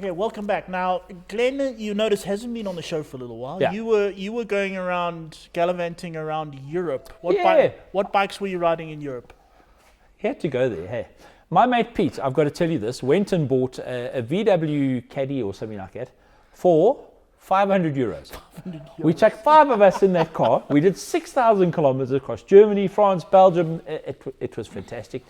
Okay, welcome back. Now, Glenn, you notice hasn't been on the show for a little while. Yeah. You were going around gallivanting around Europe. Yeah. What bikes were you riding in Europe? He had to go there, hey. My mate Pete, I've got to tell you this, went and bought a VW Caddy or something like that for 500 euros. We took 5 of us in that car. We did 6,000 kilometers across Germany, France, Belgium. It was fantastic.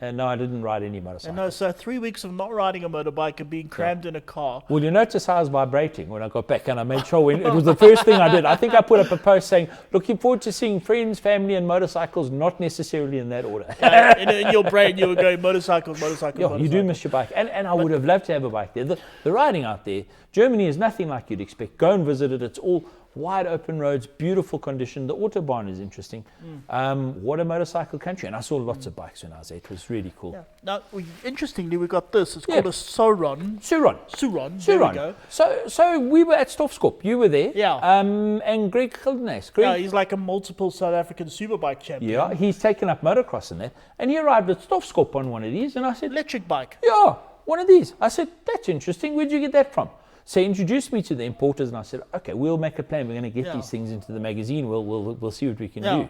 And no, I didn't ride any motorcycle. No, so 3 weeks of not riding a motorbike and being crammed in a car. Well, you notice I was vibrating when I got back, and I made sure it was the first thing I did. I think I put up a post saying, looking forward to seeing friends, family, and motorcycles, not necessarily in that order. In your brain, you were going motorcycles. Yeah, you do miss your bike. And I would have loved to have a bike there. The riding out there, Germany is nothing like you'd expect. Go and visit it. It's all wide open roads, beautiful condition. The Autobahn is interesting. What a motorcycle country. And I saw lots of bikes when I was there. It was really cool. Yeah. Now, interestingly, we got this. It's called a Suron. There we go. So we were at Stofskop. You were there. Yeah. And Greg Gildenes. Yeah, he's like a multiple South African superbike champion. Yeah, he's taken up motocross in that. And he arrived at Stofskop on one of these. And I said, electric bike. Yeah, one of these. I said, that's interesting. Where'd you get that from? So he introduced me to the importers, and I said, okay, we'll make a plan. We're going to get these things into the magazine. We'll see what we can do.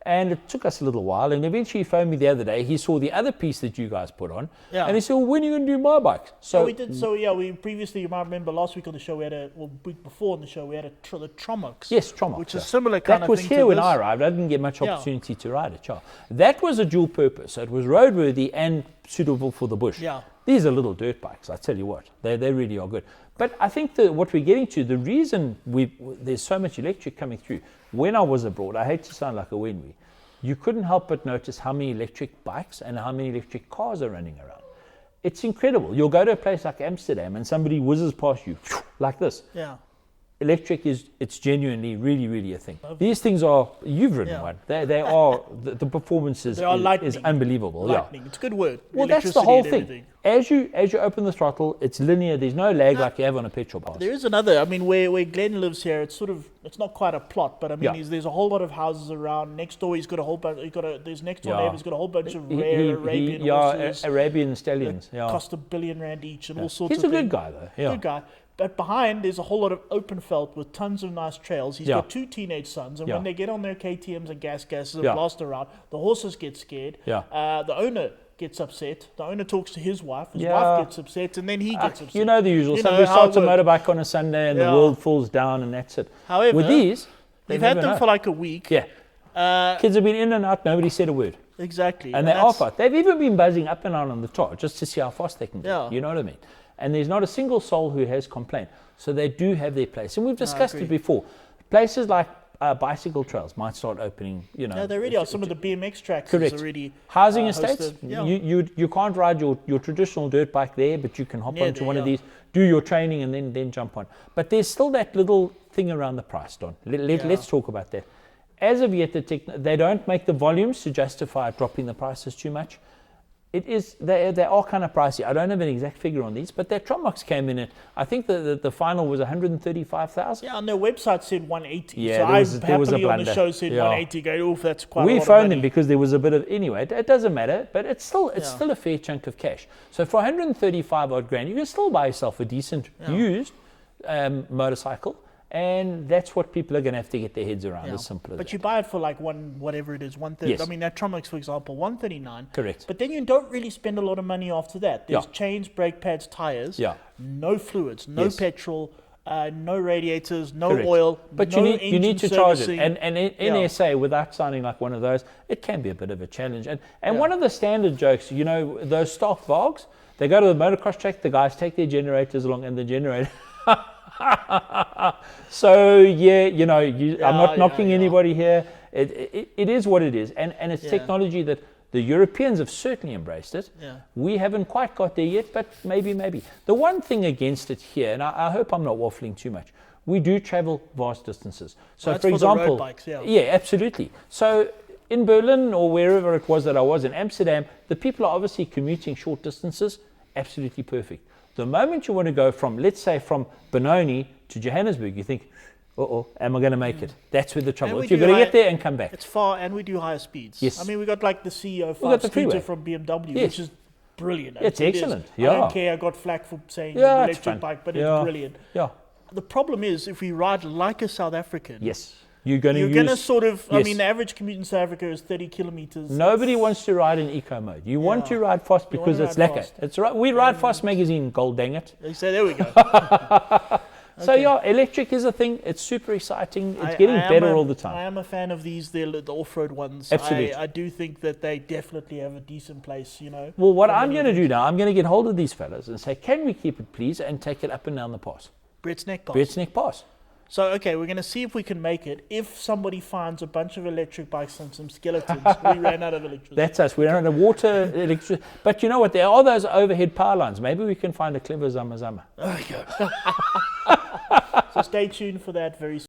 And it took us a little while, and eventually he phoned me the other day. He saw the other piece that you guys put on, and he said, well, when are you going to do my bikes? So we did. So we previously, you might remember last week on the show, week before on the show, we had the Tromox. Yes, Tromox. Which is similar kind of thing. That was here when I arrived. I didn't get much opportunity to ride it. That was a dual purpose. So it was roadworthy and suitable for the bush. Yeah. These are little dirt bikes, I tell you what. They really are good. But I think what we're getting to, the reason there's so much electric coming through, when I was abroad, I hate to sound like a whinwee, you couldn't help but notice how many electric bikes and how many electric cars are running around. It's incredible. You'll go to a place like Amsterdam and somebody whizzes past you like this. Yeah. Electric it's genuinely really, really a thing. These things are, you've ridden one. They are, the performance is unbelievable. Lightning. It's a good word. Well, that's the whole thing. As you open the throttle, it's linear. There's no lag like you have on a petrol pass. There is another. I mean, where Glenn lives here, it's not quite a plot, but I mean, there's a whole lot of houses around. Next door, he's got a whole bunch. His next door neighbor's got a whole bunch of rare Arabian horses. Arabian stallions. Cost $1 billion each and all sorts of things. He's a good guy, though. Yeah. Good guy. But behind, there's a whole lot of open felt with tons of nice trails. He's got 2 teenage sons, and when they get on their KTMs and gases and blast around, the horses get scared. The owner gets upset. The owner talks to his wife. His wife gets upset, and then he gets upset. You know the usual. Somebody starts a motorbike on a Sunday, and the world falls down, and that's it. However, with these, they've had them for like a week. Yeah. Kids have been in and out. Nobody said a word. Exactly. And they are fast. They've even been buzzing up and down on the tar just to see how fast they can go. You know what I mean? And there's not a single soul who has complained. So they do have their place. And we've discussed it before. Places like bicycle trails might start opening, Yeah, they really are. Some of the BMX tracks correct. already housing estates. You can't ride your traditional dirt bike there, but you can hop onto one of these, do your training, and then jump on. But there's still that little thing around the price, Don. Let's talk about that. As of yet, they don't make the volumes to justify dropping the prices too much. They are kind of pricey. I don't have an exact figure on these, but that Tromox came in at, I think the final was 135,000. Yeah, on their website said 180. Yeah, so I happily on the show said 180. Go, that's quite a lot of money. We phoned them because there was a bit of, anyway, it doesn't matter, but it's still a fair chunk of cash. So for 135 odd grand, you can still buy yourself a decent used motorcycle. And that's what people are going to have to get their heads around, as simple as But you buy it for like whatever it is, 130. Yes. I mean, that Tromox, for example, 139. Correct. But then you don't really spend a lot of money after that. There's chains, brake pads, tires, no fluids, no petrol, no radiators, no oil, but no you need to charge it. servicing. And in SA, without sounding like one of those, it can be a bit of a challenge. And one of the standard jokes, those stock Vogs, they go to the motocross track, the guys take their generators along, and the generator... So I'm not knocking anybody here. It is what it is, and it's technology that the Europeans have certainly embraced it. We haven't quite got there yet, but maybe. The one thing against it here, and I hope I'm not waffling too much, we do travel vast distances. So for example, the road bikes, absolutely. So in Berlin or wherever it was that I was in Amsterdam, the people are obviously commuting short distances. Absolutely perfect. The moment you want to go from, let's say, from Benoni to Johannesburg, you think, am I going to make it? That's where the trouble is. You've got to get there and come back. It's far, and we do higher speeds. Yes. I mean, we got like the CEO 5 scooter from BMW, which is brilliant. It's excellent. I don't care. I got flack for saying electric bike, but it's brilliant. Yeah. The problem is if we ride like a South African. Yes. You're going to sort of, I mean, the average commute in South Africa is 30 kilometers. Nobody wants to ride in eco mode. You want to ride fast because it's lekker. It's right. We ride fast magazine, gold dang it. They say, there we go. So electric is a thing. It's super exciting. It's getting better all the time. I am a fan of these, the off-road ones. Absolutely. I do think that they definitely have a decent place, Well, what I'm going to do now, I'm going to get hold of these fellas and say, can we keep it, please, and take it up and down the pass? Brett's Neck Pass. Brett's Neck Pass. So, okay, we're going to see if we can make it. If somebody finds a bunch of electric bikes and some skeletons, we ran out of electricity. That's us. We ran out of water, electricity. But you know what? There are those overhead power lines. Maybe we can find a clever zama. Okay. So stay tuned for that very soon.